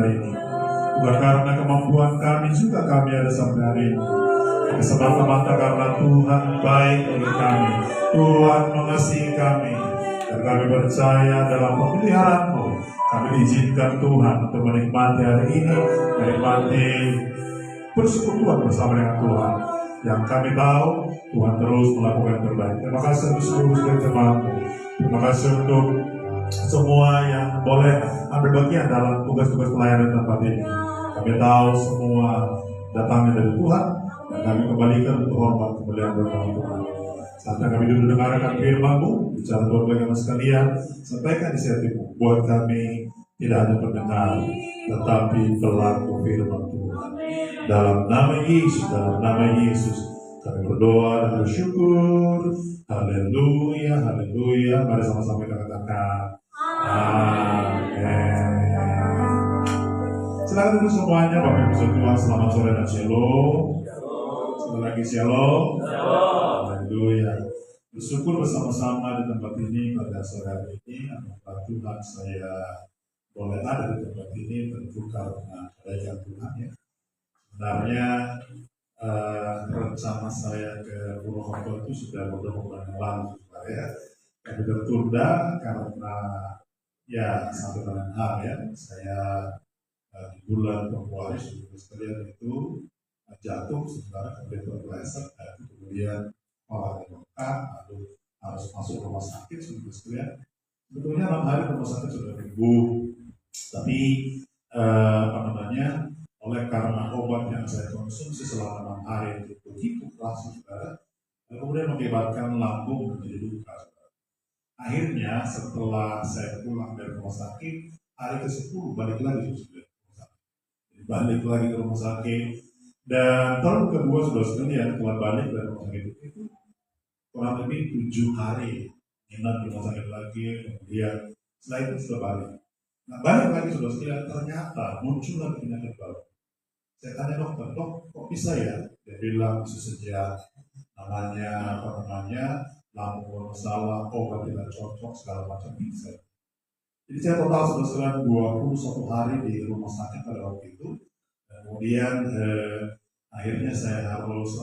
saudara ini. Bukan karena kemampuan kami juga kami ada sampai hari ini. Semata-mata karena Tuhan baik bagi kami. Tuhan mengasihi kami. Dan kami percaya dalam pemeliharaan-Mu. Kami diizinkan Tuhan untuk menikmati hari ini. Menikmati persekutuan bersama dengan Tuhan. Yang kami tahu Tuhan terus melakukan yang terbaik. Terima kasih untuk seluruh jemaat-Mu. Terima kasih untuk semua yang boleh ambil bagian dalam tugas-tugas pelayanan tempat ini. Kami tahu semua datangnya dari Tuhan dan kami kembalikan untuk hormat kemuliaan dan Tuhan. Saatnya kami dulu dengarkan firman-Mu, bicara Tuhan bagi kami sekalian, sampaikan inisiatif-Mu buat kami tidak hanya pendengar, tetapi pelaku firman Tuhan. Dalam nama Yesus, kami berdoa dan bersyukur. Haleluya, haleluya. Mari sama-sama kita katakan amin. Silakan dulu semuanya, Bapak Ibu Tuhan, selamat sore dan shalom. Sekali lagi shalom. Haleluya. Bersyukur bersama-sama di tempat ini pada sore hari ini. Apakah Tuhan saya boleh ada di tempat ini tentu karena kerajaan Tuhan ya. Sebenarnya rencana saya ke Purwokerto itu sudah beberapa bulan yang lalu ya. Tapi tertunda karena ya satu dengan hal ya. Saya di bulan Februari sekalian itu jatuh sebenarnya kemudian terpeleset dan kemudian malah bengkak lalu harus masuk rumah sakit sekalian. Sebetulnya 6 hari rumah sakit sudah sembuh, tapi oleh karena obat yang saya konsumsi selama 6 hari itu begitu keras saudara, kemudian mengakibatkan lambung menjadi luka. Akhirnya setelah saya pulang dari rumah sakit hari ke-10 balik lagi balik lagi ke rumah sakit, dan tahun kedua sudah sekalian setelah balik dari rumah sakit itu kurang lebih 7 hari inap di rumah sakit lagi, kemudian setelah itu sudah balik. Nah balik lagi sudah sekalian ternyata muncul lagi penyakit baru. Saya tanya dokter, dok kok bisa ya? Dia bilang bisa sejak lambung bermasalah, obat tidak cocok, segala macam bisa. Jadi saya total sudah 21 hari di rumah sakit pada waktu itu. Kemudian akhirnya saya harus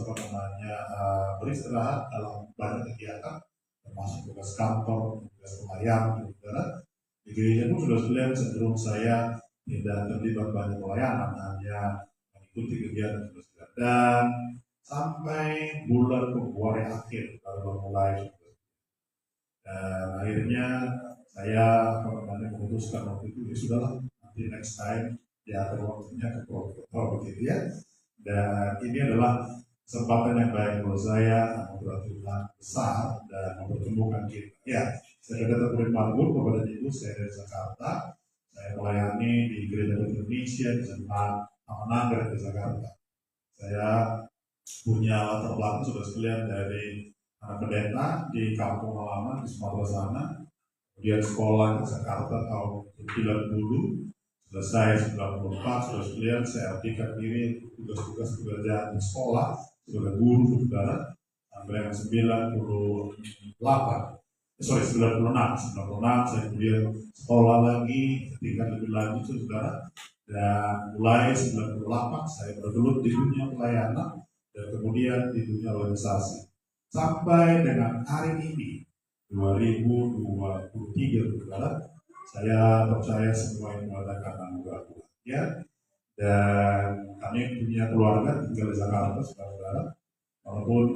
beristirahat dalam banyak kegiatan, termasuk tugas kantor, tugas pelayanan, di gereja pun sudah sekalian cenderung saya tidak terlibat banyak pelayanan, hanya mengikuti kegiatan tugas. Dan sampai bulan Februari akhir baru mulai. Dan akhirnya saya memutuskan waktu itu ya sudahlah, nanti next time ya ada waktunya ke Purwokerto begitu ya. Dan ini adalah kesempatan yang baik buat saya membuat Tuhan besar dan mempertemukan kita. Ya, saya datang dari Margur kepada Ibu, saya dari Jakarta. Saya melayani di Gereja Indonesia di Jemaat Amananggar di Jakarta. Saya punya latar belakang sudah sekalian dari pendeta di kampung halaman di Sumatera sana, kemudian sekolah di Jakarta tahun 90, selesai 94, sudah sekalian saya aktifkan diri tugas-tugas pekerjaan di sekolah sebagai guru saudara sampai dengan 96 saya kemudian sekolah lagi tingkat lebih lanjut saudara, dan mulai 98 saya bergelut di dunia pelayanan dan kemudian di dunia organisasi sampai dengan hari ini 2023 saudara. Saya percaya semua yang mengadakan anugerah Tuhan ya, dan kami punya keluarga tinggal di Jakarta saudara. Walaupun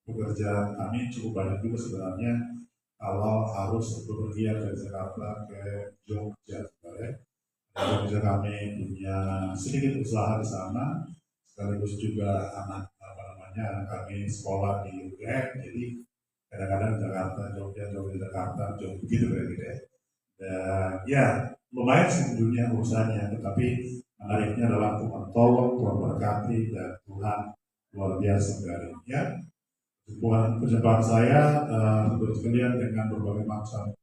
pekerjaan kami cukup banyak juga sebenarnya kalau harus bepergian dari Jakarta ke Jogja saudara. Jogja kami punya sedikit usaha di sana, sekaligus juga anak kami sekolah di UGM, jadi kadang-kadang Jakarta, Jogja, Jakarta, Jogja begitu ya. Dan ya lumayan sih dunia urusannya, tetapi menariknya adalah Tuhan tolong, Tuhan berkati, dan Tuhan luar biasa dari ya. Hubungan perjumpaan saya untuk sekalian dengan berbagai macam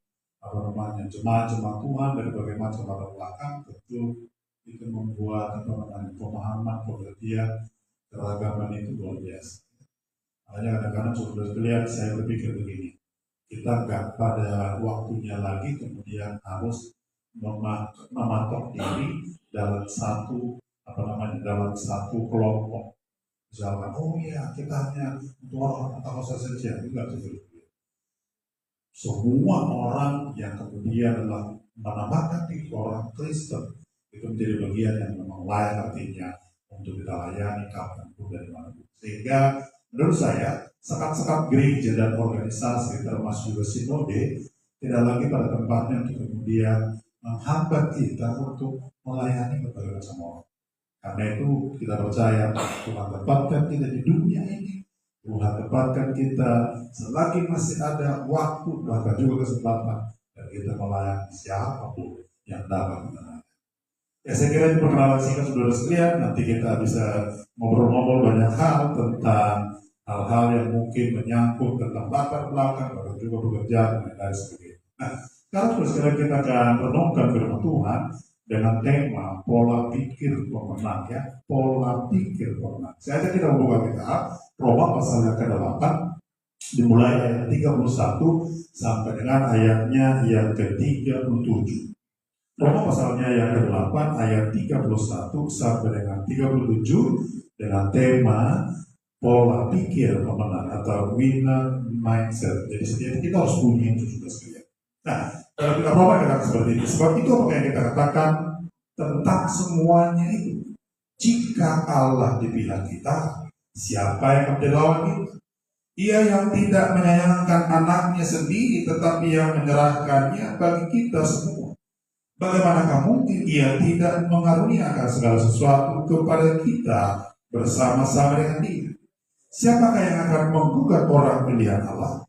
jemaat Tuhan dari berbagai macam latar belakang, tentu itu membuat pemahaman pengertian keragaman itu luar biasa. Makanya kadang-kadang saudara sekalian saya berpikir begini, kita nggak pada waktunya lagi kemudian harus mematok diri dalam dalam satu kelompok. Misalkan, oh iya kita hanya untuk orang Pentakosta saja, enggak seperti. Semua orang yang kemudian adalah menamakan diri orang Kristen itu menjadi bagian yang memang layak artinya untuk kita layani kapanpun dan dimanapun. Sehingga menurut saya sekat-sekat gereja dan organisasi termasuk juga sinode tidak lagi pada tempatnya untuk kemudian menghambat kita untuk melayani berbagai macam orang. Karena itu kita percaya Tuhan tempatkan kita di dunia ini. Tuhan tempatkan kita selagi masih ada waktu bahkan juga kesempatan dan kita melayani siapapun yang dapat melayani. Ya saya kira ini perkenalan singkat saudara sekalian. Nanti kita bisa ngobrol-ngobrol banyak hal tentang hal-hal yang mungkin menyangkut tentang latar belakang bahkan juga pekerjaan dan lain sebagainya. Nah, sekarang sekarang kita akan renungkan firman Tuhan dengan tema pola pikir pemenang ya, pola pikir pemenang. Saya ajak kita membuka kitab Roma pasal yang ke-8 dimulai ayat 31 sampai dengan ayatnya yang ke-37. Roma pasalnya yang ke-8 ayat 31 sampai dengan 37 dengan tema pola pikir pemenang atau winner mindset. Jadi setiap kita harus punya itu juga sekalian. Nah, kalau kita Roma katakan seperti ini. Sebab itu apa yang kita katakan tentang semuanya itu. Jika Allah di pihak kita, siapa yang akan menjadi lawan kita? Ia yang tidak menyayangkan anaknya sendiri, tetapi yang menyerahkannya bagi kita semua. Bagaimanakah mungkin ia tidak mengaruniakan segala sesuatu kepada kita bersama-sama dengan dia? Siapakah yang akan menggugat orang pilihan Allah?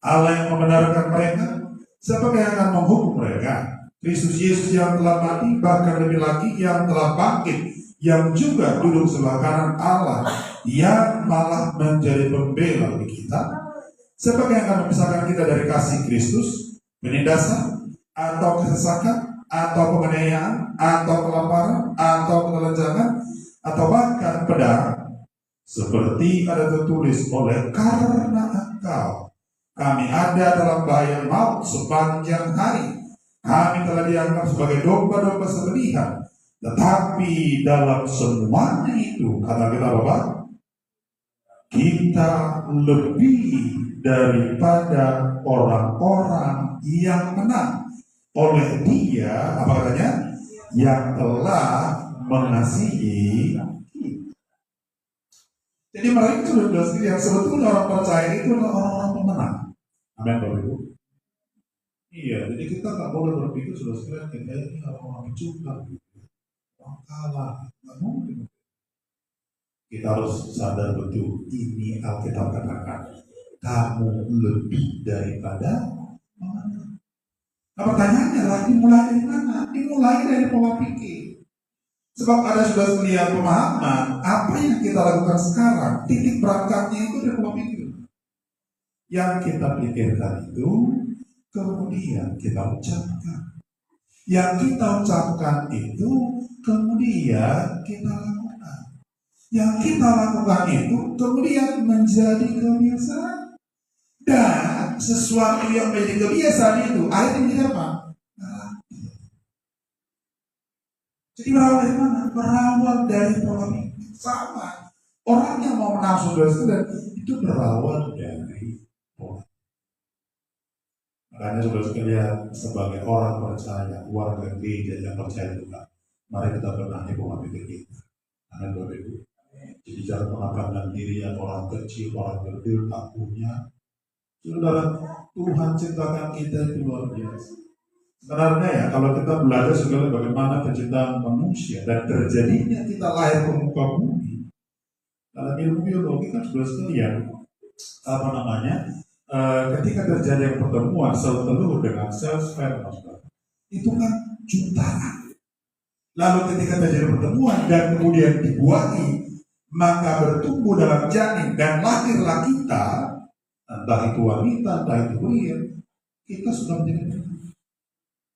Allah yang membenarkan mereka? Siapakah yang akan menghukum mereka? Kristus Yesus yang telah mati, bahkan lebih lagi yang telah bangkit, yang juga duduk sebelah kanan Allah, yang malah menjadi pembela bagi kita. Siapakah yang akan memisahkan kita dari kasih Kristus? Penindasan, atau kesesakan, atau penganiayaan, atau kelaparan, atau ketelanjangan, atau bahkan pedang? Seperti ada tertulis, oleh karena Engkau kami ada dalam bahaya maut sepanjang hari. Kami telah dianggap sebagai domba-domba sembelihan. Tetapi dalam semuanya itu, kata kita Bapak, kita lebih daripada orang-orang yang menang oleh Dia, apa katanya? Yang telah mengasihi kita. Jadi mereka sudah yang sebetulnya orang percaya itu adalah orang-orang pemenang. Amin Bapak Ibu. Iya, jadi kita nggak boleh berpikir sudah sekalian kita ini orang-orang curang gitu, orang kalah, nggak mungkin. Kita harus sadar betul, ini Alkitab katakan, kamu lebih daripada mana. Nah pertanyaannya adalah dimulai dari mana? Dimulai dari pola pikir. Sebab ada sudah sekalian pemahaman apa yang kita lakukan sekarang, titik berangkatnya itu dari pola pikir. Yang kita pikirkan itu kemudian kita ucapkan. Yang kita ucapkan itu kemudian kita lakukan. Yang kita lakukan itu kemudian menjadi kebiasaan. Dan sesuatu yang menjadi kebiasaan itu akhirnya menjadi apa? Jadi berawal dari mana? Berawal dari pola pikir. Sama. Orang yang mau menang saudara-saudara itu berawal dari pola. Makanya saudara sekalian, sebagai orang percaya, warga gereja yang percaya Tuhan, mari kita benahi pola pikir kita. Amin Bapak Ibu. Jadi jangan mengatakan diri yang orang kecil, orang kerdil, tak punya. Saudara, Tuhan ciptakan kita itu luar biasa. Sebenarnya ya, kalau kita belajar segala bagaimana penciptaan manusia dan terjadinya kita lahir ke muka bumi, dalam ilmu biologi kan saudara sekalian, ketika terjadi pertemuan sel telur dengan sel sperma, itu kan jutaan. Lalu ketika terjadi pertemuan dan kemudian dibuahi, maka bertumbuh dalam janin dan lahirlah kita, entah itu wanita, entah itu pria, kita sudah menjadi.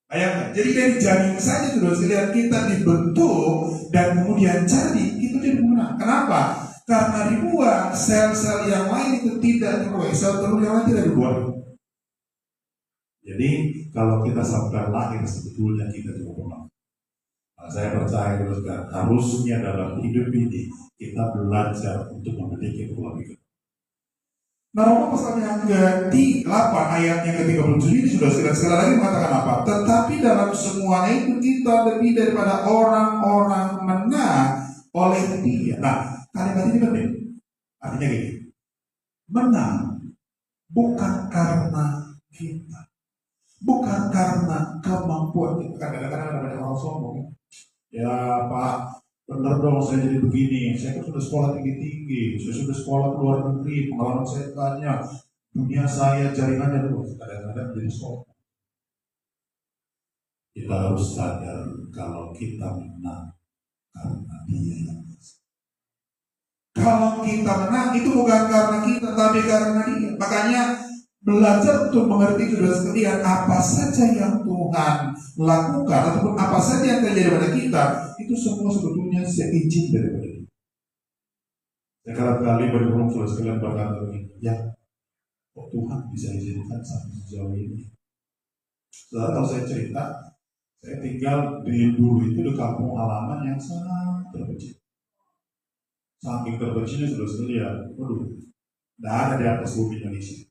Bayangkan, jadi dari janin saja sudah sekalian kita dibentuk dan kemudian jadi, itu jadi pemenang. Kenapa? Karena dibuat sel-sel yang lain itu tidak dibuat, sel telur yang lain tidak dibuat. Jadi kalau kita sampai lahir sebetulnya kita juga pernah. Nah, saya percaya terus kan, harusnya dalam hidup ini kita belajar untuk memiliki pola pikir. Nah, Roma pasal yang ke-8 ayat yang ke-37 ini sudah sekali lagi mengatakan apa? Tetapi dalam semuanya itu kita lebih daripada orang-orang menang oleh Dia. Nah, kalimat ini penting. Artinya gini, menang bukan karena kita, bukan karena kemampuan kita. Kadang-kadang ada banyak orang sombong. Ya Pak, benar dong saya jadi begini. Saya kan sudah sekolah tinggi-tinggi, saya sudah sekolah ke luar negeri, pengalaman saya banyak, dunia saya jaringannya luas. Kadang-kadang jadi sombong. Kita harus sadar kalau kita menang karena Dia yang menang. Kalau kita menang itu bukan karena kita, tapi karena Dia. Makanya belajar untuk mengerti sudah sekalian apa saja yang Tuhan lakukan ataupun apa saja yang terjadi pada kita, itu semua sebetulnya seizin daripada Dia. Saya kali bergurung sudah sekalian berkata begini, ya kok Tuhan bisa izinkan sampai sejauh ini. Setelah kalau saya cerita, saya tinggal di dulu itu di kampung halaman yang sangat terpencil. Saking terpencilnya sudah sekalian, waduh, tidak ada di atas bumi Indonesia.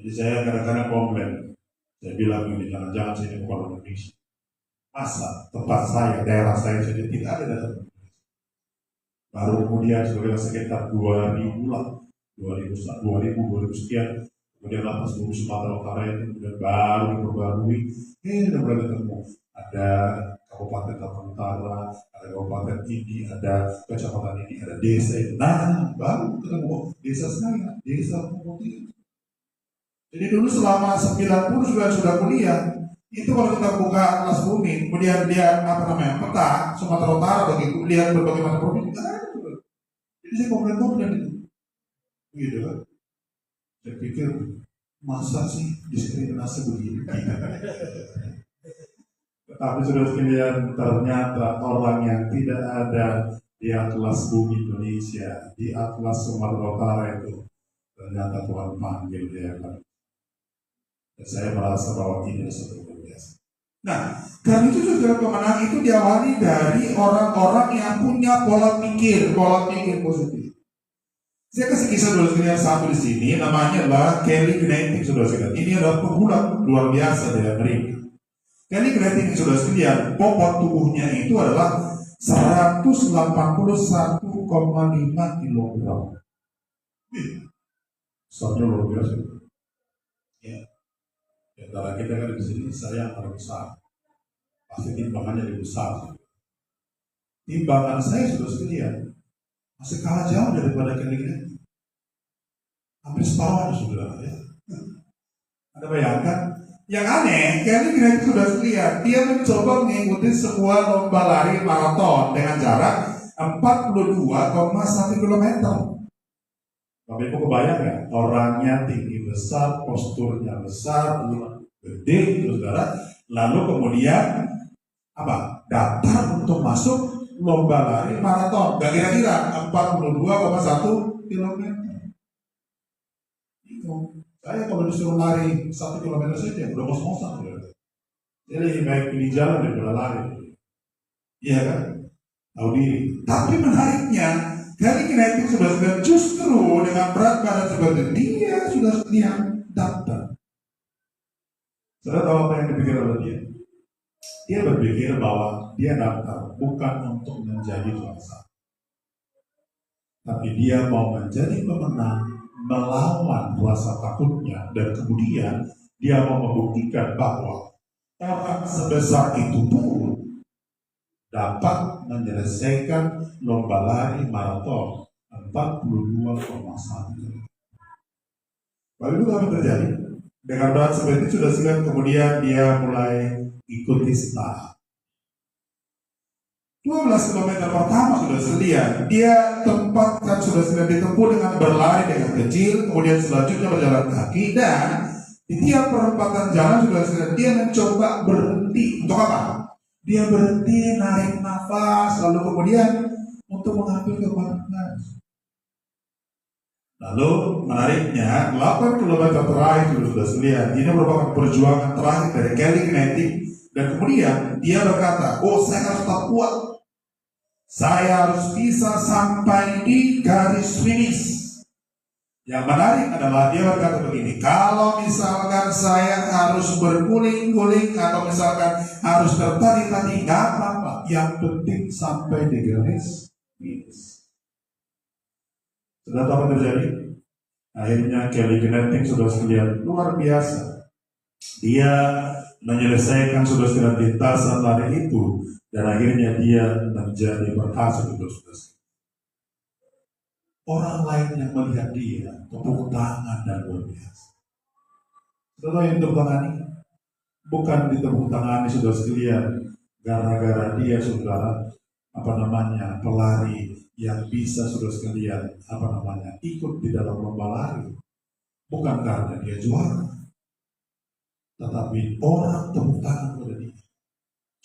Jadi saya kadang-kadang komplain, saya bilang ini jangan-jangan saya ini bukan Indonesia. Masa tempat saya, daerah saya saja tidak ada dalam Indonesia. Baru kemudian sekitar 2000 lah, 2000 sekian. Kemudian atas bumi Sumatera Utara itu kemudian baru diperbarui. Udah mulai ketemu. Ada Kabupaten Tapanuli Utara, ada Kabupaten ini, ada kecamatan ini, ada desa ini. Nah, baru ketemu desa saya, desa Putih. Jadi dulu selama 90 sudah kuliah. Itu kalau kita buka atlas bumi, kemudian lihat peta Sumatera Utara begitu, lihat berbagai macam provinsi. Jadi saya komplain itu. Gitu kan. Saya pikir masa sih diskriminasi begini. Tapi sudah sekalian, ternyata orang yang tidak ada di atlas bumi Indonesia, di atlas Sumatera Utara itu, ternyata Tuhan panggil dia kan. Saya merasa bahwa ini adalah satu luar biasa. Nah, dan itu juga kemenangan itu diawali dari orang-orang yang punya pola pikir positif. Saya kasih kisah dulu sekalian satu di sini, namanya adalah Kelly Gnating, saudara sekalian. Ini adalah pegulat luar biasa dari Amerika. Kelly Gnating, saudara sekalian, bobot tubuhnya itu adalah 181,5 kg. Soalnya luar biasa. Ya. Antara kita kan di sini saya yang paling besar, pasti timbangannya lebih besar. Timbangan saya sudah sekalian masih kalah jauh daripada Kelly Gnating, hampir separuh sudah ya. Ada bayangkan? Yang aneh, Kelly Gnating sudah sekalian dia mencoba mengikuti sebuah lomba lari maraton dengan jarak 42,1 km. Bapak Ibu kebayang ya, orangnya tinggi besar, posturnya besar, gede, saudara. Lalu kemudian datar untuk masuk lomba lari maraton. Gak kira-kira 42,1 km. Itu saya kalau disuruh lari 1 km saja udah kos-kosan. Jadi lebih baik pilih jalan daripada lari. Iya kan? Tahu diri. Tapi menariknya, Kelly Gnating sudah justru dengan berat badan seperti dia sudah sekian daftar. Saudara tahu apa yang dipikir oleh dia? Dia berpikir bahwa dia daftar bukan untuk menjadi juara, tapi dia mau menjadi pemenang melawan rasa takutnya, dan kemudian dia mau membuktikan bahwa orang sebesar itu pun dapat menyelesaikan lomba lari maraton 42,1. Lalu itu apa terjadi? Dengan berat seperti itu sudah siap, kemudian dia mulai ikuti start. 12 km pertama sudah selia, dia tempatkan sudah selia ditempuh dengan berlari dengan kecil, kemudian selanjutnya berjalan kaki, dan di tiap perempatan jalan sudah selia dia mencoba berhenti. Untuk apa? Dia berhenti, narik nafas, lalu kemudian untuk mengambil kepala. Lalu menariknya 8 kilometer terakhir sudah lihat, ini merupakan perjuangan terakhir dari Kelly Kinetic, dan kemudian dia berkata, oh saya harus tetap kuat, saya harus bisa sampai di garis finish. Yang menarik adalah dia berkata begini, kalau misalkan saya harus berguling-guling atau misalkan harus tertadi-tadi, nggak apa-apa, yang penting sampai di garis finish. Sudah tahu apa terjadi? Akhirnya Kelly Kinetic sudah sekalian luar biasa. Dia menyelesaikan sudah sekalian lintasan lari itu, dan akhirnya dia menjadi berhasil untuk selesai. Orang lain yang melihat dia tepuk tangan dan luar biasa. Saudara yang tepuk tangan ini bukan ditepuk tangan sudah sekalian gara-gara dia saudara pelari yang bisa sudah sekalian ikut di dalam lomba lari, bukan karena dia juara, tetapi orang tepuk tangan pada dia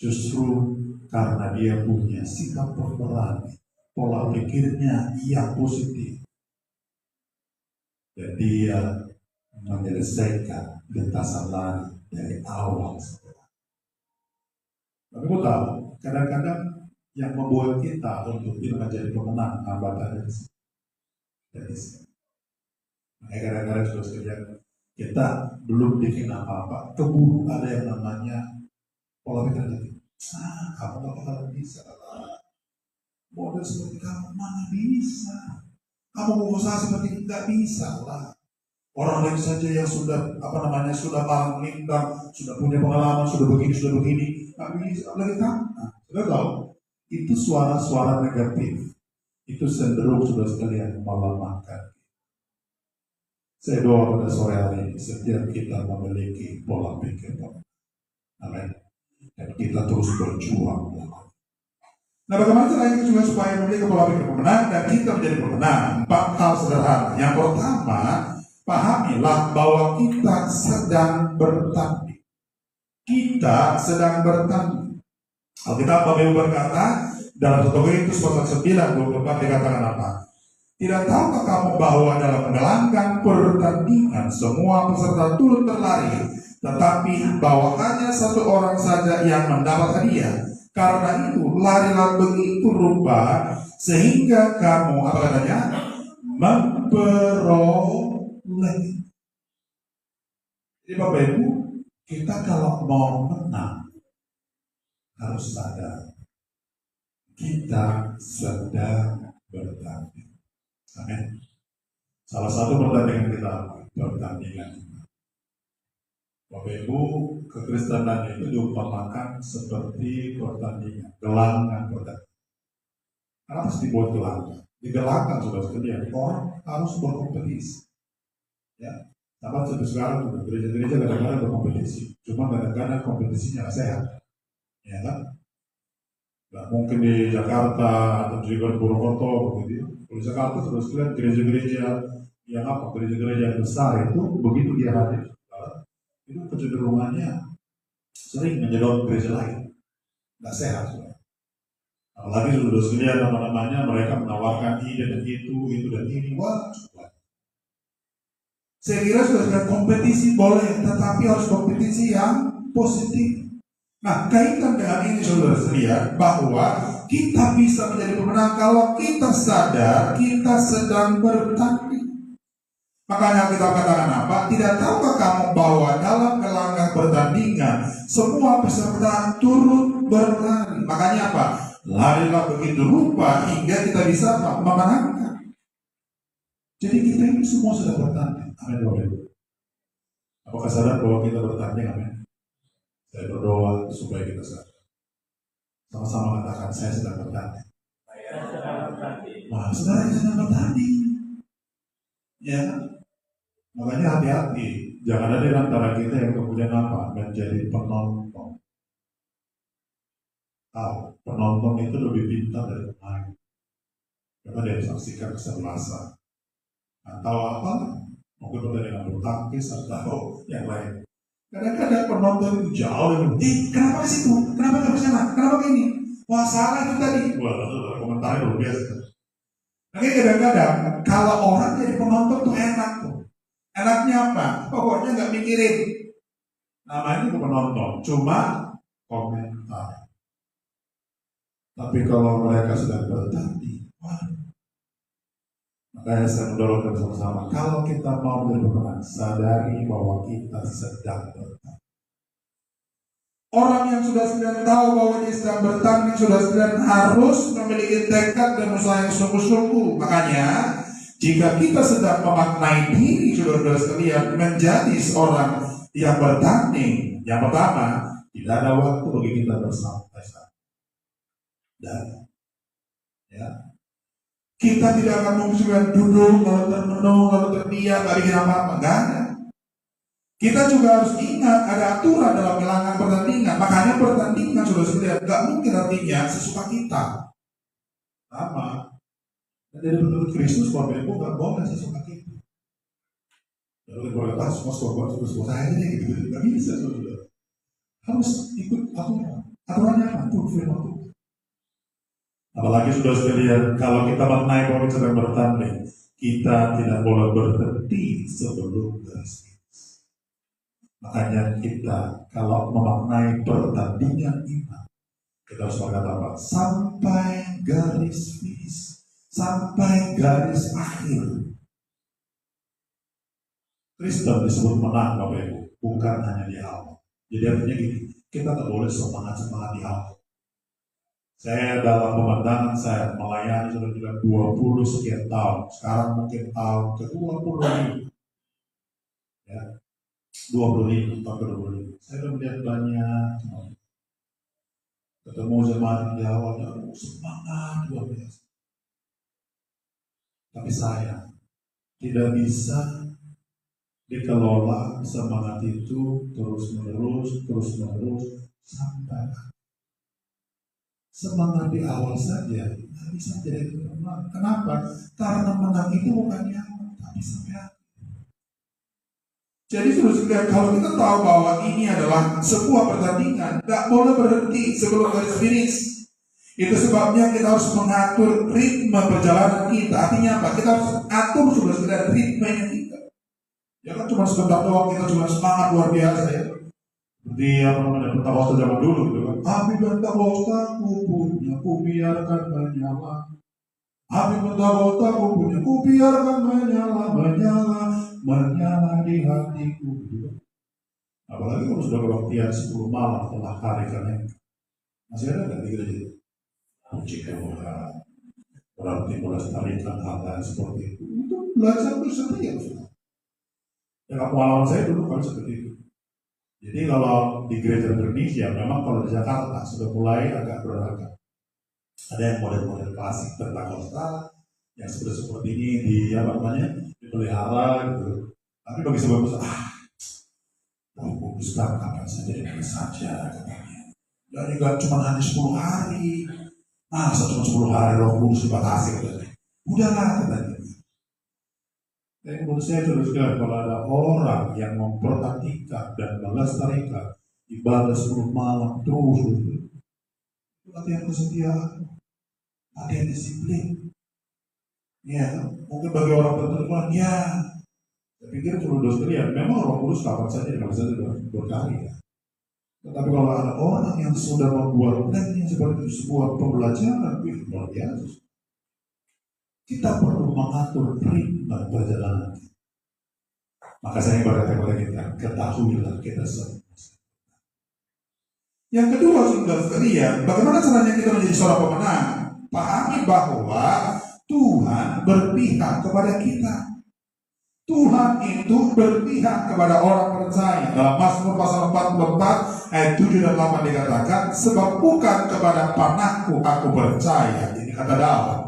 justru karena dia punya sikap pemberani, pola pikirnya yang positif, dan dia menyelesaikan lintasan lari dari awal sampai akhir. Tapi aku tahu kadang-kadang yang membuat kita untuk tidak menjadi pemenang hambatan dari sini. Makanya kadang-kadang sudah sekalian kita belum bikin apa-apa, keburu ada yang namanya pola pikir tadi. Kamu gak bakal bisa. Model seperti kamu mana bisa? Kamu berusaha seperti nggak bisa lah. Orang lain saja yang sudah sudah malang melintang, sudah punya pengalaman, sudah begini, nggak bisa lagi kamu. Sudah tahu? Itu suara-suara negatif. Itu cenderung sudah sekalian melemahkan. Saya doa pada sore hari ini setiap kita memiliki pola pikir. Amin. Dan kita terus berjuang. Nah, bagaimana caranya juga supaya memiliki pola pikir pemenang dan kita menjadi pemenang? 4 hal sederhana. Yang pertama, pahamilah bahwa kita sedang bertanding. Kita sedang bertanding. Alkitab Bapak berkata dalam 1 Korintus pasal 9:24 dikatakan apa? Tidak tahukah kamu bahwa dalam gelanggang pertandingan semua peserta turut berlari, tetapi bahwa hanya satu orang saja yang mendapat hadiah. Karena itu larilah begitu rupa sehingga kamu memperoleh. Jadi Bapak Ibu, kita kalau mau menang harus sadar kita sedang bertanding. Amin. Salah satu pertandingan kita pertandingan. Bapak Ibu, kekristenan itu diumpamakan seperti pertandingan, gelanggang pertandingan. Kenapa harus dibuat gelanggang? Di gelanggang sudah sekalian, orang harus berkompetisi. Ya, sama seperti sekarang gereja-gereja kadang-kadang berkompetisi, cuma kadang-kadang kompetisinya sehat. Ya kan? Nggak mungkin di Jakarta atau di Purwokerto begitu. Kalau Jakarta sudah sekalian gereja-gereja yang besar itu begitu dia hadir, itu kecenderungannya sering menyedot gereja lain, nggak sehat. Apalagi sudah sekalian mereka menawarkan ide dan itu dan ini, wah cukup. Saya kira sudah sekalian kompetisi boleh, tetapi harus kompetisi yang positif. Nah, kaitan dengan ini saudara sekalian bahwa kita bisa menjadi pemenang kalau kita sadar kita sedang bertanding. Makanya kita katakan apa? Tidak tahukah kamu bahwa dalam gelanggang pertandingan semua peserta turut berlari. Makanya apa? Larilah begitu rupa hingga kita bisa memenangkan. Jadi kita ini semua sudah bertanding. Amin. Apakah sadar bahwa kita bertanding? Amin. Saya berdoa supaya kita sadar. Sama-sama katakan, saya sedang bertanding. Wah, saudara sedang bertanding. Ya, makanya hati-hati. Jangan ada di antara kita yang kemudian menjadi penonton. Penonton itu lebih pintar dari pemain. Karena dia saksikan kesebelasan. Atau mungkin pertandingan bulu tangkis atau yang lain. Kadang-kadang penonton itu jauh lebih, kenapa ke situ? Kenapa ke sana? Kenapa ke ini? Wah salah itu tadi. Wah, komentarnya luar biasa. Tapi kadang-kadang kalau orang jadi penonton tuh enak tuh. Enaknya apa? Pokoknya nggak mikirin. Namanya itu penonton, cuma komentar. Tapi kalau mereka sedang bertanding, makanya saya mendorongkan bersama-sama. Kalau kita mau menjadi pemenang, sadari bahwa kita sedang bertanding. Orang yang sudah sedang tahu bahwa dia sedang bertanding, sudah sedang harus memiliki tekad dan usaha yang sungguh-sungguh. Makanya, jika kita sedang memaknai diri saudara-saudara sekalian menjadi seorang yang bertanding, yang pertama, tidak ada waktu bagi kita bersantai-santai. Dan ya, kita tidak akan mungkin duduk lalu termenung lalu terdiam, gak bikin apa-apa, enggak ada. Kita juga harus ingat ada aturan dalam gelanggang pertandingan. Makanya pertandingan sudah sekalian gak mungkin artinya sesuka kita. Apa? Jadi menurut Kristus Bapak Ibu gak boleh sesuka kita. Lalu kita boleh semua suka saya aja gitu. Gak bisa saudara. Harus ikut aturan. Aturannya apa? Tuh firman Tuhan. Apalagi sudah sekalian, kalau kita maknai bahwa kita sedang bertanding, kita tidak boleh berhenti sebelum garis finish. Makanya kita kalau memaknai pertandingan iman, kita harus berkata apa? Sampai garis finish, sampai garis akhir. Kristen disebut menang, Bapak Ibu, bukan hanya di awal. Jadi artinya gini, kita tak boleh semangat-semangat di awal. Saya dalam pemandangan saya melayani sudah juga 20 sekian tahun. Sekarang mungkin tahun ke-25. Ya, 25, tahun ke-25. Saya sudah melihat banyak ketemu jemaat di awal, semangat luar biasa. Tapi saya tidak bisa dikelola semangat itu terus-menerus sampai semangat di awal saja tidak bisa jadi pemenang. Kenapa? Karena menang itu bukan nyaman, tapi sampai akhir. Jadi sudah kalau kita tahu bahwa ini adalah sebuah pertandingan, tidak boleh berhenti sebelum garis finish. Itu sebabnya kita harus mengatur ritme perjalanan kita. Artinya apa? Kita harus atur sudah ritmenya kita. Ya kan cuma sebentar doang kita cuma semangat luar biasa ya. Dia namanya Pentakosta zaman dulu gitu kan. Api Pentakosta punya, ku biarkan menyala. Api Pentakosta punya, ku biarkan menyala di hatiku. Gitu. Apalagi kalau sudah kebaktian 10 malam setelah hari Kemenang. Masih ada nggak di gereja? Puji Tuhan. Berarti melestarikan hal-hal seperti itu. Itu belajar bersedia. Ya pengalaman saya dulu kan seperti itu. Jadi kalau di gereja Indonesia, memang kalau di Jakarta sudah mulai agak beragam. Ada yang model-model klasik Pentakosta, yang seperti ini dipelihara gitu. Tapi bagi sebagian Ustaz kapan saja dengan saja katanya. Jadi gak cuma hanya 10 hari, masa cuma 10 hari Roh Kudus dibatasi katanya. Udahlah katanya. Tapi menurut saya terus kalau ada orang yang memperhatikan dan melestarikan ibadah 10 malam terus, itu latihan kesetiaan, latihan disiplin. Ya, mungkin bagi orang tertentu ya, saya pikir perlu sekalian. Memang Roh Kudus kapan saja dengan saja berkarya. Tetapi kalau ada orang yang sudah membuat planning seperti itu, sebuah pembelajaran, luar biasa. Kita perlu mengatur ritme perjalanan. Maka saya berkata kepada kita, ketahuilah kita semua. Yang kedua, saudara sekalian, bagaimana caranya kita menjadi seorang pemenang? Pahami bahwa Tuhan berpihak kepada kita. Tuhan itu berpihak kepada orang percaya. Dalam Mazmur pasal 44 ayat 7 dan 8 dikatakan, sebab bukan kepada panahku aku percaya. Ini kata Daud.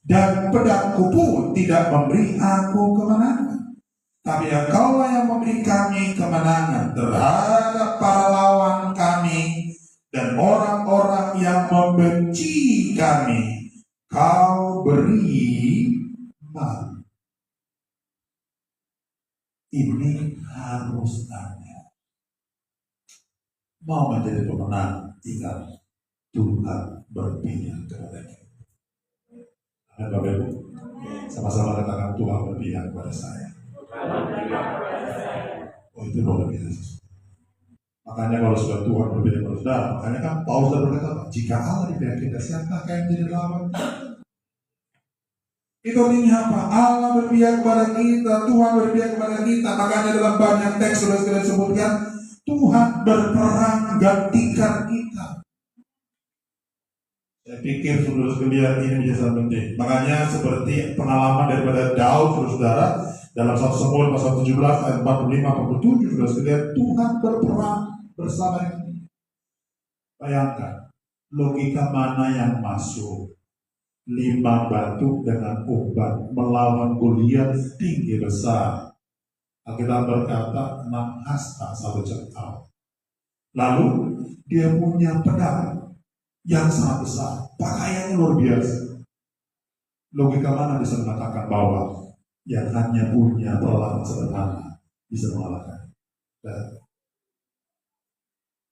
Dan pedangku pun tidak memberi aku kemenangan. Tapi Engkaulah yang memberi kami kemenangan terhadap para lawan kami dan orang-orang yang membenci kami. Kau beri malu. Ini harus ada. Mau menjadi pemenang, ingat Tuhan berpihak kepada kita. Amin Bapak Ibu. Sama-sama katakan Tuhan berpihak kepada saya. Oh itu luar biasa. Makanya kalau sudah Tuhan berpihak kepada saudara, makanya kan Paulus berkata, jika Allah di pihak kita, siapa yang jadi lawan? Itu artinya apa? Allah berpihak kepada kita, Tuhan berpihak kepada kita. Makanya dalam banyak teks sudah disebutkan, Tuhan berperang gantikan kita. Saya pikir saudara sekalian ini menjadi sangat penting. Makanya seperti pengalaman daripada Daud saudara dalam 1 Samuel pasal 17 ayat 45-47 saudara sekalian, Tuhan berperang bersama kita. Bayangkan logika mana yang masuk? 5 batu dengan umpan melawan Goliat tinggi besar. Alkitab berkata 6 hasta 1 cekal. Lalu dia punya pedang yang sangat besar, pakaiannya luar biasa. Logika mana bisa mengatakan bahwa yang hanya punya peralatan sederhana bisa mengalahkan? Dan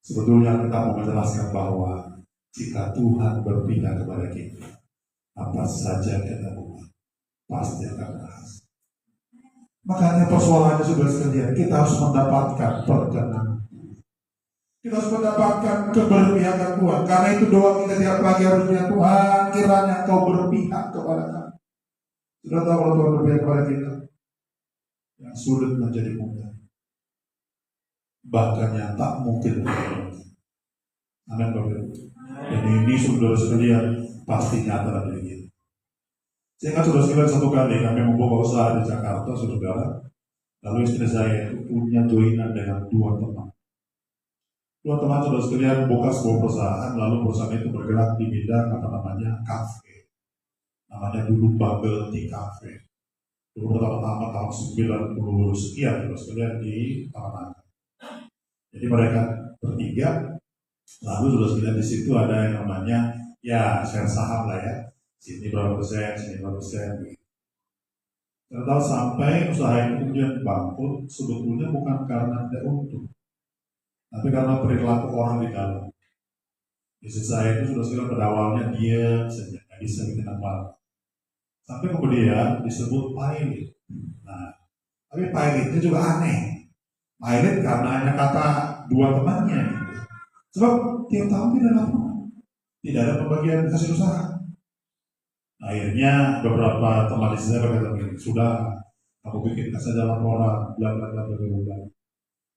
sebetulnya kita mau menjelaskan bahwa jika Tuhan berpihak kepada kita, apa saja kita buat pasti akan berhasil. Makanya persoalannya sudah sekalian, kita harus mendapatkan perkenan. Kita harus mendapatkan keberpihakan Tuhan. Karena itu doa kita tiap pagi harusnya, Tuhan kiranya Kau berpihak kepada kami. Sudah tahu kalau Tuhan berpihak kepada kita, yang sulit menjadi mudah, bahkan yang tak mungkin menjadi. Amin Bapak. Dan ini saudara sekalian pasti nyata dalam diri kita. Saya ingat saudara sekalian satu kali kami membuka usaha di Jakarta saudara. Lalu istri saya itu punya joinan dengan 2 teman. 2 teman saudara sekalian buka sebuah perusahaan, lalu perusahaan itu bergerak di bidang kafe. Namanya dulu Bubble Tea Cafe. Dulu pertama-tama tahun 90 sekian saudara sekalian di Taman. Jadi mereka bertiga. Lalu saudara sekalian di situ ada yang namanya ya share saham lah ya. Sini berapa persen, sini berapa persen. Ternyata sampai usaha itu kemudian bangkrut, sebetulnya bukan karena tidak untung, tapi karena perilaku orang di dalam. Istri saya itu sudah sekalian pada awalnya dia saja, nggak bisa bikin apa. Sampai kemudian disebut pilot. Nah, tapi pilot itu juga aneh. Pilot karena hanya kata 2 temannya. Sebab tiap tahun tidak ada pembagian hasil usaha. Akhirnya beberapa teman istri saya berkata begini, sudah aku bikinkan saja laporan, bla bla bla bla bla.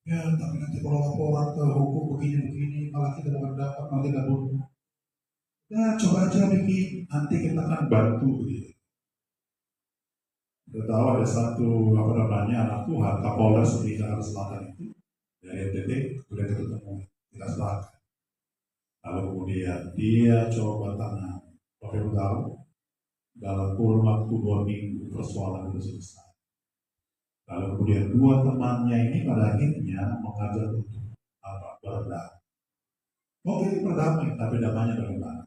Ya, tapi nanti kalau laporan ke hukum begini malah kita bukan dapat, malah tidak butuh. Ya, coba aja bikin, nanti kita akan bantu gitu. Kita tahu ada satu anak Tuhan, Kapolres di Jakarta Selatan itu dari NTT, kemudian ketemu kita sepakat. Lalu kemudian dia coba tangan, Bapak tahu, dalam kurun waktu 2 minggu persoalan itu selesai. Lalu kemudian 2 temannya ini pada akhirnya mengajak untuk berdamai. Oke, berdamai, tapi damainya bagaimana?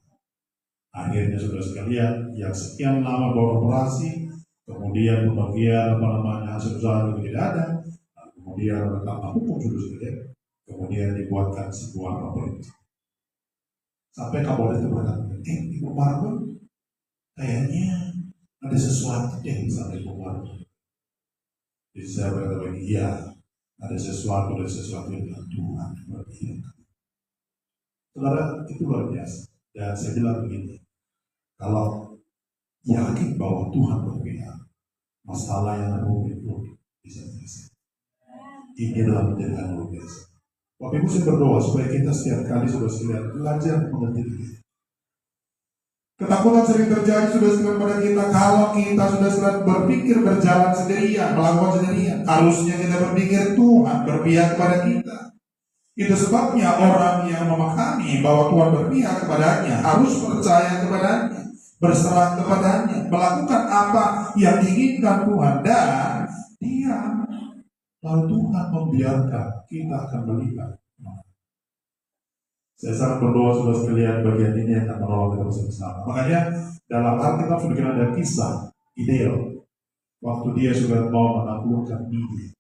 Akhirnya saudara sekalian, yang sekian lama beroperasi, kemudian pembagian hasil usaha itu tidak ada, lalu kemudian mahkamah hukum saudara sekalian, kemudian dibuatkan sebuah pemerintah. Sampai Kapolres itu berkata, Ibu Margo, kayaknya ada sesuatu yang sampai Ibu Margo. Jadi saya berkata lagi, iya, ada sesuatu yang Tuhan berpihak. Saudara, itu luar biasa. Dan saya bilang begini, kalau yakin bahwa Tuhan berpihak, masalah yang rumit pun bisa selesai. Ini adalah menjadi hal luar biasa. Bapak Ibu saya berdoa supaya kita setiap kali sudah sekalian belajar mengerti diri. Ketakutan sering terjadi sudah sekalian pada kita kalau kita sudah sekalian berpikir berjalan sendirian, melakukan sendirian. Harusnya kita berpikir Tuhan berpihak kepada kita. Itu sebabnya orang yang memahami bahwa Tuhan berpihak kepadanya harus percaya kepadanya, berserah kepadanya, melakukan apa yang diinginkan Tuhan dan diam. Lalu Tuhan membiarkan kita akan melihat. Saya sangat berdoa saudara sekalian bagian ini akan menolong kita bersama. Makanya dalam Alkitab sudah ada kisah Gideon waktu dia sudah mau menaklukkan Midian.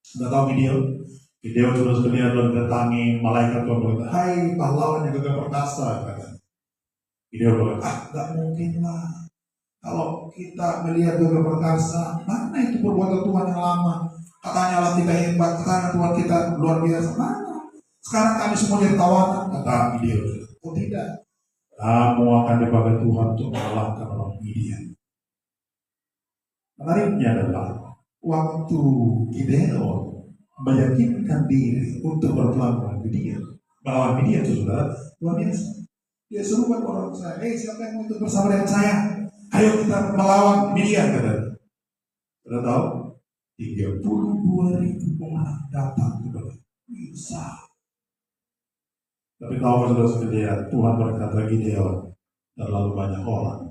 Sudah tahu Gideon? Gideon sudah sekalian mendatangi malaikat Tuhan berkata, hai pahlawan yang gagah perkasa. Gideon berkata, nggak mungkin lah. Kalau kita melihat Gagah Perkasa, mana itu perbuatan Tuhan yang lama? Katanya lah kita hebat, katanya Tuhan kita luar biasa. Mana? Sekarang kami semua jadi tawanan, kata Gideon. Oh tidak, kamu akan dipakai Tuhan untuk mengalahkan orang Midian. Menariknya adalah waktu Gideon meyakinkan diri untuk berperang melawan Midian itu sudah luar biasa. Dia serukan orang saya, siapa yang mau ikut bersama dengan saya? Ayo kita melawan Midian, katanya. Sudah tahu? 32.000 orang datang kepada bisa. Tapi tahu sudah sekalian, Tuhan berkata Gideon, terlalu banyak orang.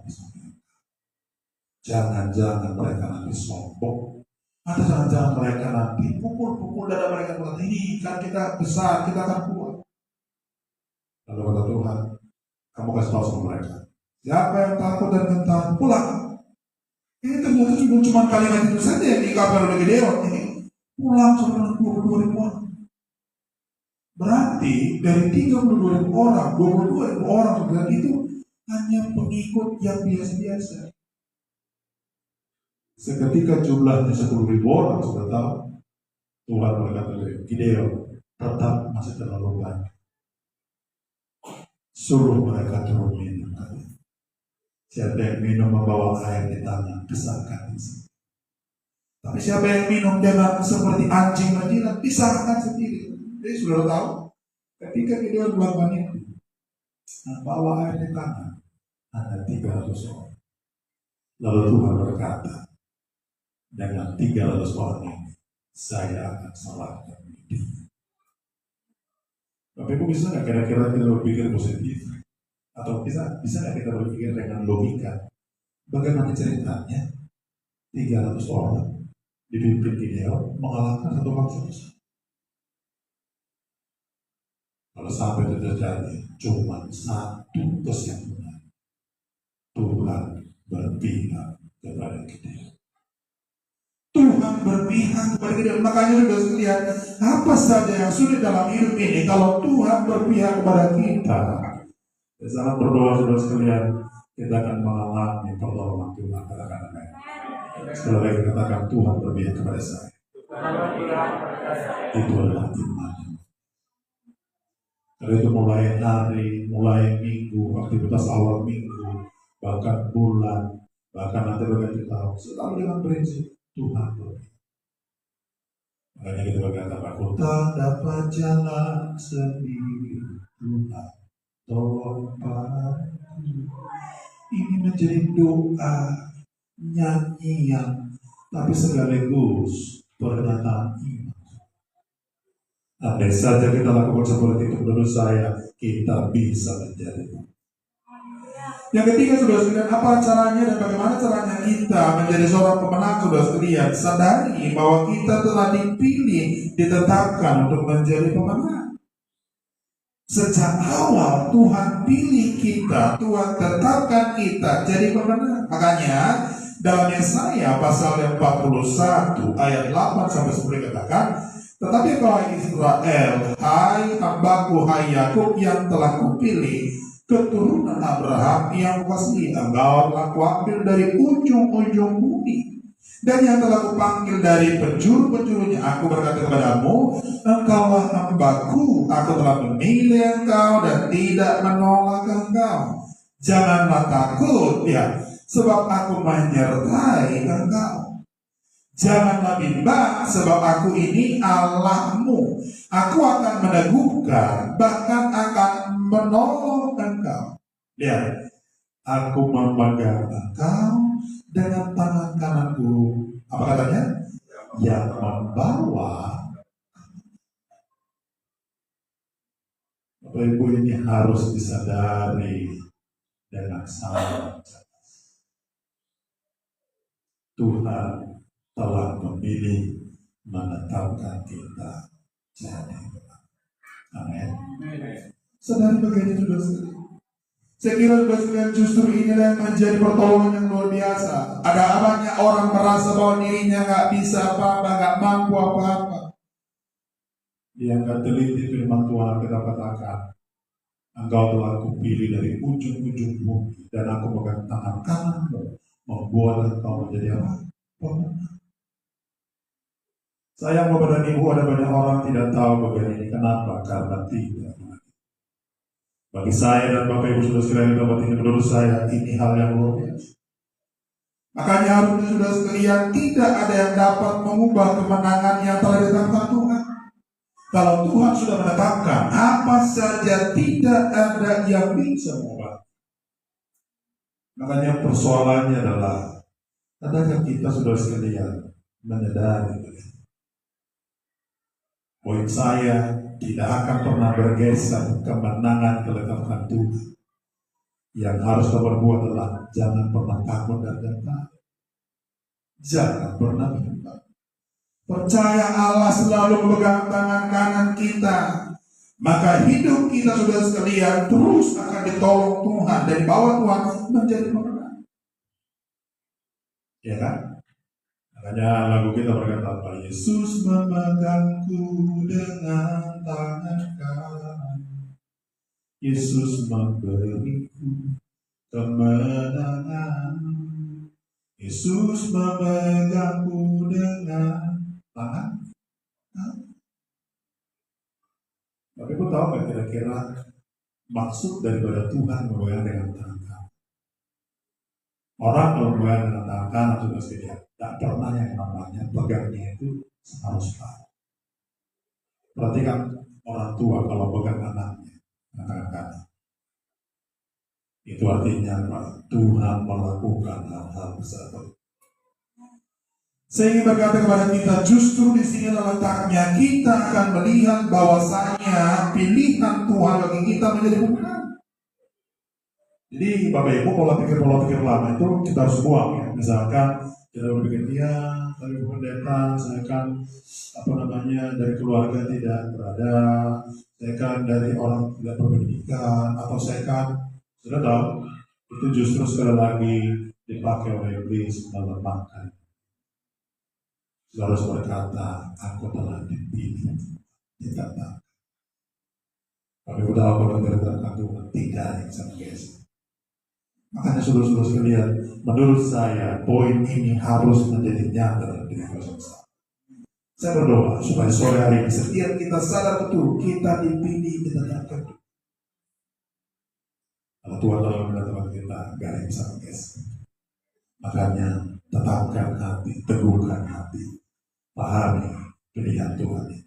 Jangan-jangan mereka nanti sombong, atau jangan-jangan mereka nanti pukul-pukul dada mereka, berkata, ini kan kita besar, kita akan kuat. Lalu kata Tuhan, kamu kasih tahu sama mereka, siapa yang takut dan gentar, pulang. Ini ternyata cuma kalimat itu saja yang dikatakan oleh Gideon. Ini pulang seorang 22.000 orang. Berarti dari 32.000 orang, 22.000 orang sebenarnya itu hanya pengikut yang biasa-biasa. Seketika jumlahnya 10.000 orang, sudah tahu, Tuhan berkata kepada Gideon, tetap masih terlalu banyak. Suruh mereka turun minum. Siapa yang minum membawa air di tangan, pisahkan. Tapi siapa yang minum dengan seperti anjing menjilat, pisahkan sendiri. Jadi sudah tahu, ketika Gideon melakukan itu, membawa air di tangan, ada 300 orang. Lalu Tuhan berkata, dengan 300 orang ini, saya akan salahkan dia. Tapi kok bisa nggak kira-kira kita berpikir positif? Atau bisa nggak kita berpikir dengan logika? Bagaimana ceritanya 300 orang dipimpin Gideon mengalahkan satu bangsa besar? Kalau sampai itu terjadi, cuma satu kesimpulan, Tuhan berpihak kepada Gideon. Tuhan berpihak kepada Gideon. Makanya sudah lihat, apa saja yang sulit dalam hidup ini, kalau Tuhan berpihak kepada kita, sangat berdoa saudara sekalian, kita akan mengalami pertolongan Tuhan. Katakan amin. Sekali lagi katakan, Tuhan berpihak kepada saya. Itu adalah iman. Dari itu mulai hari, mulai minggu, aktivitas awal minggu, bahkan bulan, bahkan nanti berganti tahun, selalu dengan prinsip Tuhan berpihak. Makanya kita berkata, aku tak dapat jalan sendiri, Tuhan tolong padaku. Ini menjadi doa, nyanyian, tapi sekaligus pernyataan iman. Andai saja kita lakukan seperti itu, menurut saya kita bisa menjadi. Yang ketiga, saudara sekalian, apa caranya dan bagaimana caranya kita menjadi seorang pemenang? Saudara sekalian, sadari bahwa kita telah dipilih, ditetapkan untuk menjadi pemenang. Sejak awal Tuhan pilih kita, Tuhan tetapkan kita jadi pemenang. Makanya dalam Yesaya pasal yang 41 ayat 8 sampai 10 katakan, tetapi kalau Israel, hai hambaku, hai Yakub yang telah kupilih, keturunan Abraham yang pasti engkau telah kuambil dari ujung-ujung bumi, dan yang telah kupanggil dari penjuru-penjurunya. Aku berkata kepadamu, engkaulah hambaku, aku telah memilih engkau dan tidak menolak engkau. Janganlah takut, ya, sebab aku menyertai engkau. Janganlah bimbang, sebab aku ini Allahmu. Aku akan meneguhkan, bahkan akan menolong engkau. Lihat, aku memegang engkau dengan tangan kananku. Apa katanya? Yang membawa. Bapak Ibu, ini harus disadari dengan sangat jelas. Tuhan telah memilih, menetapkan kita jadi pemenang. Amin. Sadari bagaimana sudah sekali. Saya kira sudah sekalian, justru inilah yang menjadi pertolongan yang luar biasa. Ada banyak orang merasa bahwa dirinya nggak bisa apa-apa, nggak mampu apa-apa. Dia nggak teliti firman Tuhan, kita katakan, engkau telah kupilih dari ujung-ujung bumi, dan aku memegang tangan kananmu, membuat engkau menjadi apa? Pemenang. Sayang Bapak dan Ibu, ada banyak orang tidak tahu bagian ini. Kenapa? Karena tidak. Bagi saya dan Bapak Ibu sudah sekalian tempat ini, menurut saya ini hal yang luar biasa. Makanya harusnya sudah sekalian tidak ada yang dapat mengubah kemenangan yang telah ditetapkan Tuhan. Kalau Tuhan sudah menetapkan, apa saja tidak ada yang bisa mengubah. Makanya persoalannya adalah, adakah kita sudah sekalian menyadari poin saya tidak akan pernah bergeser kemenangan ditetapkan Tuhan. Yang harus kita berbuat adalah jangan pernah takut dan gentar. Jangan pernah gentar. Percaya Allah selalu memegang tangan kanan kita. Maka hidup kita sudah sekalian terus akan ditolong Tuhan dan dibawa Tuhan menjadi pemenang. Ya kan? Makanya lagu kita berkata apa? Yesus memegangku dengan tangan kanan. Yesus memberiku kemenangan. Yesus memegangku dengan tangan. Tapi aku tahu nggak kira-kira maksud daripada Tuhan memegang dengan tangan kanan? Orang kalau memegang dengan tangan kanan sudah sedia. Tak pernah yang namanya pegangnya itu harus tahu. Perhatikan orang tua kalau pegang anaknya tangan kanan. Itu artinya Tuhan melakukan hal-hal besar. Saya ingin berkata kepada kita, justru di sini letaknya kita akan melihat bahwasanya pilihan Tuhan bagi kita menjadi pemenang. Jadi Bapak Ibu, pola pikir lama itu kita harus buang ya. Misalkan kita berpikir, ya dari pendeta saya kan dari keluarga tidak berada, saya kan dari orang tidak berpendidikan, atau saya kan sudah tahu itu justru sekali lagi dipakai oleh iblis melemahkan. Sudah harus berkata, aku telah dipilih, tidak tahu. Tapi udah aku mengerjakan Tuhan, tidak ada yang bisa menggeser. Makanya saudara-saudara sekalian, menurut saya poin ini harus menjadi nyata di dalam saya. Saya berdoa supaya sore hari ini setiap kita sadar betul kita dipilih, ditetapkan. Kalau Tuhan telah menetapkan kita, gak ada yang bisa menggeser. Makanya tetapkan hati, teguhkan hati, pahami pilihan Tuhan ini.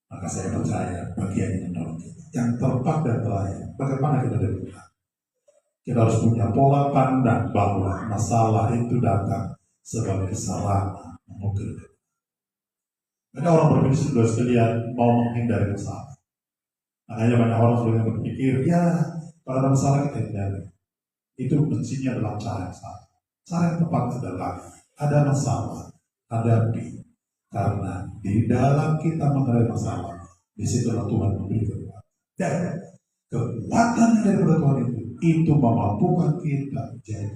Maka saya percaya bagian yang menolong kita. Yang tepat dan terakhir, bagaimana kita ditentukan? Kita harus punya pola pandang bahwa masalah itu datang sebagai sarana mengukir. Ada orang berpikir sudah sekalian mau menghindari masalah. Makanya banyak orang sudah berpikir, ya pada ada masalah kita hindari. Itu kuncinya adalah cara yang salah. Cara yang tepat adalah ada masalah, hadapi. Karena di dalam kita menghadapi masalah, di situlah Tuhan memberi kekuatan. Dan kekuatan daripada Tuhan itu memampukan kita jadi.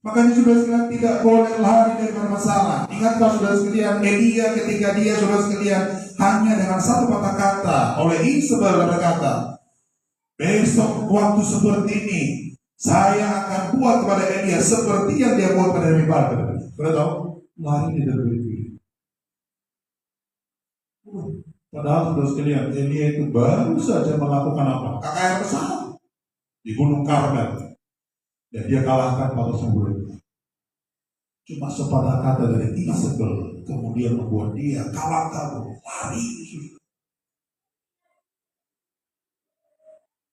Makanya sudah sekalian tidak boleh lari dari masalah. Ingat kalau sudah sekalian Elia ketika dia sudah sekalian hanya dengan satu kata oleh Isabel berkata, besok waktu seperti ini saya akan buat kepada Elia seperti yang dia buat pada Nabi Baal. Sudah tahu? Lari tidak berbeda. Padahal sudah sekalian Elia itu baru saja melakukan apa? KKR besar di Gunung Karmel. Dan dia kalahkan pada sebelumnya. Cuma sepatah kata dari Isabel kemudian membuat dia kalah kabur, lari.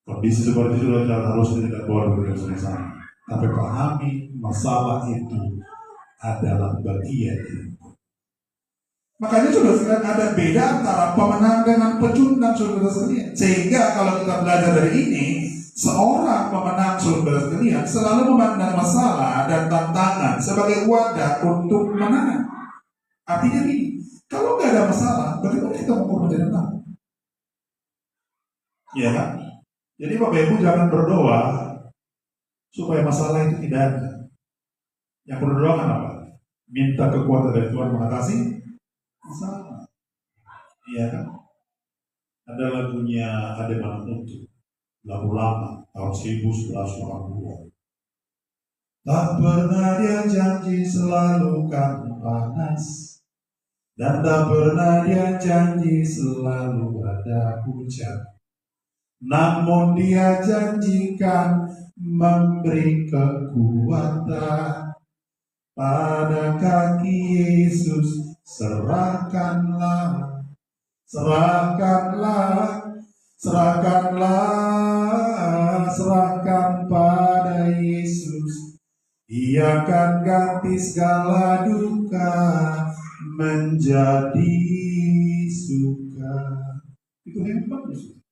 Kondisi seperti itu harusnya tidak boleh bersama. Tapi pahami masalah itu adalah bagian dari. Makanya sudah sekalian ada beda antara pemenang dengan pecundang saudara sekalian. Sehingga kalau kita belajar dari ini, seorang pemenang saudara sekalian selalu memandang masalah dan tantangan sebagai wadah untuk menang. Artinya ini, kalau nggak ada masalah, bagaimana kita mau menjadi menang? Iya kan? Jadi Bapak Ibu jangan berdoa supaya masalah itu tidak ada. Yang perlu doa kan apa? Minta kekuatan dari Tuhan mengatasi masalah. Iya kan? Ada lagunya Ademan Untuk, lagu lama tahun 1180. Tak pernah dia janji selalu kan panas, dan tak pernah dia janji selalu ada hujan. Namun dia janjikan memberi kekuatan. Pada kaki Yesus serahkanlah, serahkanlah, serahkan pada Yesus. Ia akan ganti segala duka menjadi suka. Itu hebat, Yesus.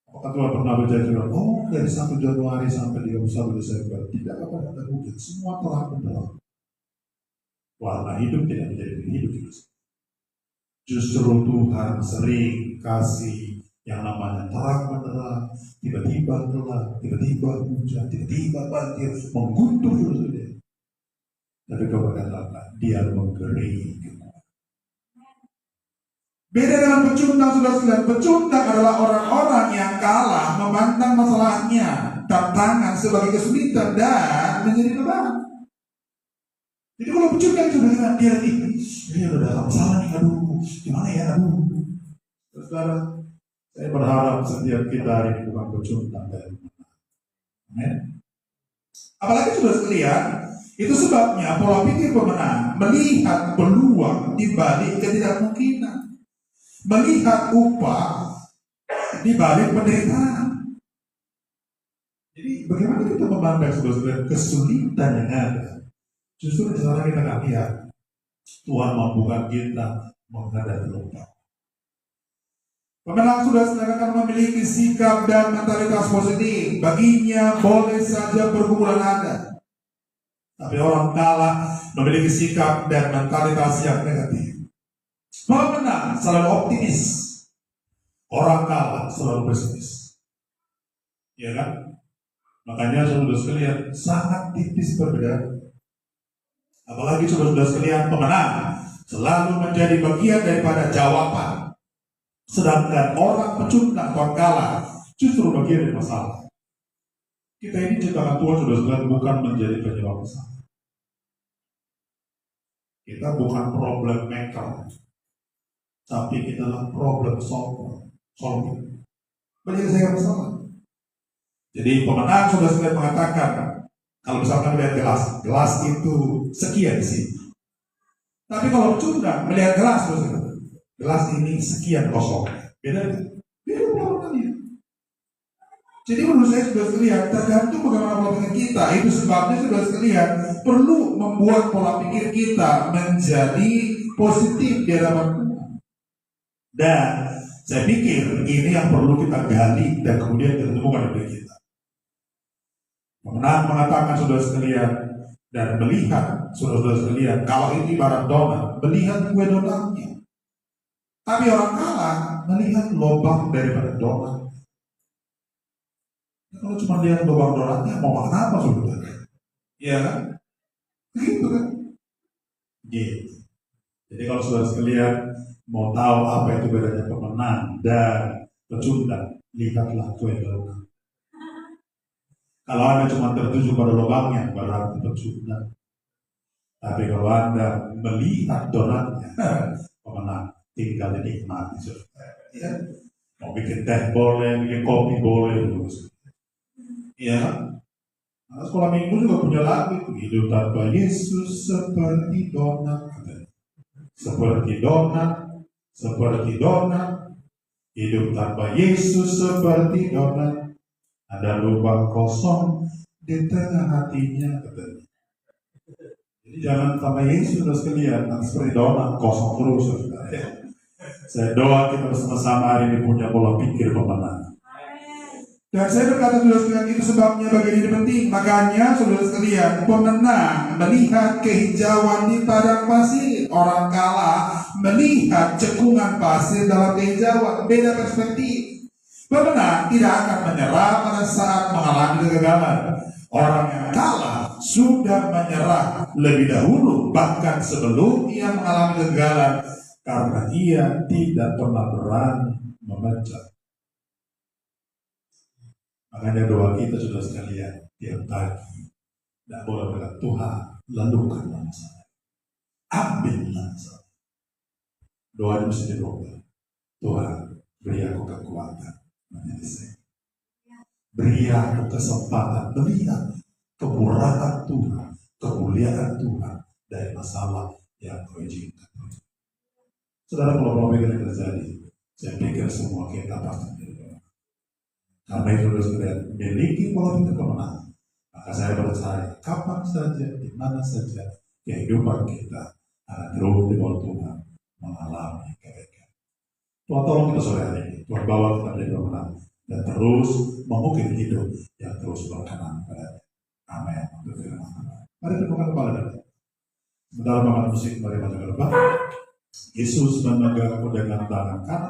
Apakah Tuhan pernah berjanji, oh dari 1 Januari sampai 31 Desember tidak akan ada hujan, semua terang benderang. Warna hidup tidak menjadi hidup. Justru Tuhan sering kasih yang namanya terang benderang, tiba-tiba gelap, tiba-tiba hujan, tiba-tiba banjir, mengguntur saudara. Tapi kau berkatakan, dia memberi kekuatan. Beda dengan pecundang, saudara-saudara. Pecundang adalah orang-orang yang kalah memandang masalahnya, tantangan sebagai kesulitan dan menjadi beban. Jadi kalau pecundang saudara, dia udah dalam masalah nih, aduh, gimana ya, aduh. Saudara, saya berharap setiap kita hari ini bukan pecundang dari mana. Amin. Apalagi sudah sekalian, itu sebabnya pola pikir pemenang melihat peluang di balik ketidakmungkinan, melihat upah di balik penderitaan. Jadi bagaimana kita memandang saudara kesulitan yang ada? Justru di sana kita akan lihat Tuhan mampukan kita menghadapi lubang. Pemenang sudah akan memiliki sikap dan mentalitas positif. Baginya boleh saja pergumulan ada. Tapi orang kalah memiliki sikap dan mentalitas yang negatif. Pemenang selalu optimis. Orang kalah selalu pesimis. Ya kan? Makanya saudara sekalian sangat tipis perbedaan. Apalagi saudara sekalian pemenang selalu menjadi bagian daripada jawaban. Sedangkan orang pecundang atau kalah justru bagian dari masalah. Kita ini ciptaan Tuhan saudara bukan menjadi penyebab masalah. Kita bukan problem maker, tapi kita adalah problem solver. Menyelesaikan masalah. Jadi pemenang saudara mengatakan, kalau misalkan melihat gelas itu sekian sih. Tapi kalau pecundang melihat gelas saudara, gelas ini sekian kosong. Beda pelawatannya. Jadi menurut saya sudah sekalian, tergantung bagaimana pola pikir kita. Itu sebabnya sudah sekalian perlu membuat pola pikir kita menjadi positif di hadapan Tuhan. Dan saya pikir ini yang perlu kita gali dan kemudian kita temukan dari kita. Pemenang mengatakan saudara sekalian dan melihat saudara sekalian, kalau ini barang donat, melihat kue donatnya. Tapi orang kalah melihat lubang daripada donat. Kalau cuma lihat lubang donatnya, mau makan apa saudara? Iya kan? Gitu kan? Gitu. Jadi kalau saudara sekalian mau tahu apa itu bedanya pemenang dan pecundang, lihatlah kue donat. Kalau Anda cuma tertuju pada lubangnya, berarti pecundang. Tapi kalau Anda melihat donatnya, pemenang. Tinggal dinikmati saudara. Ya. Mau bikin teh boleh, bikin kopi boleh. Ya. Nah, sekolah minggu juga punya lagu itu. Hidup tanpa Yesus seperti donat. Seperti donat. Seperti donat. Hidup tanpa Yesus seperti donat. Ada lubang kosong di tengah hatinya. Jadi jangan tanpa Yesus sudah sekalian. Seperti donat kosong terus saudara. Ya. Saya doa kita bersama-sama hari ini punya pola pikir pemenang. Dan saya berkata saudara sekalian, itu sebabnya bagian ini penting. Makanya saudara sekalian, pemenang melihat kehijauan di padang pasir. Orang kalah melihat cekungan pasir dalam kehijauan. Beda perspektif. Pemenang tidak akan menyerah pada saat mengalami kegagalan. Orang yang kalah sudah menyerah lebih dahulu, bahkan sebelum ia mengalami kegagalan. Karena ia tidak pernah berani membaca. Makanya doa kita sudah sekalian tiap pagi. Tidak boleh berkata, Tuhan, lalukanlah saya. Ambillah saya. Doa itu mesti didoa. Tuhan, beri aku kekuatan menjadi saya. Beri aku kesempatan melihat kemurahan Tuhan, kemuliaan Tuhan dari masalah yang kau izinkan. Saudara, kalau ini terjadi, saya pikir semua kita pasti berdoa. Karena itu sudah memiliki pola pikir kemenangan. Maka saya percaya kapan saja, di mana saja kehidupan kita akan terus di bawah Tuhan mengalami kebaikan. Tuhan tolong kita sore hari ini. Tuhan bawa kita menjadi pemenang dan terus mengukir hidup yang terus berkenan pada. Amin. Mari tepukkan kepala kita. Sebentar banget musik, mari maju ke depan. Yesus memegang dengan tangan kanan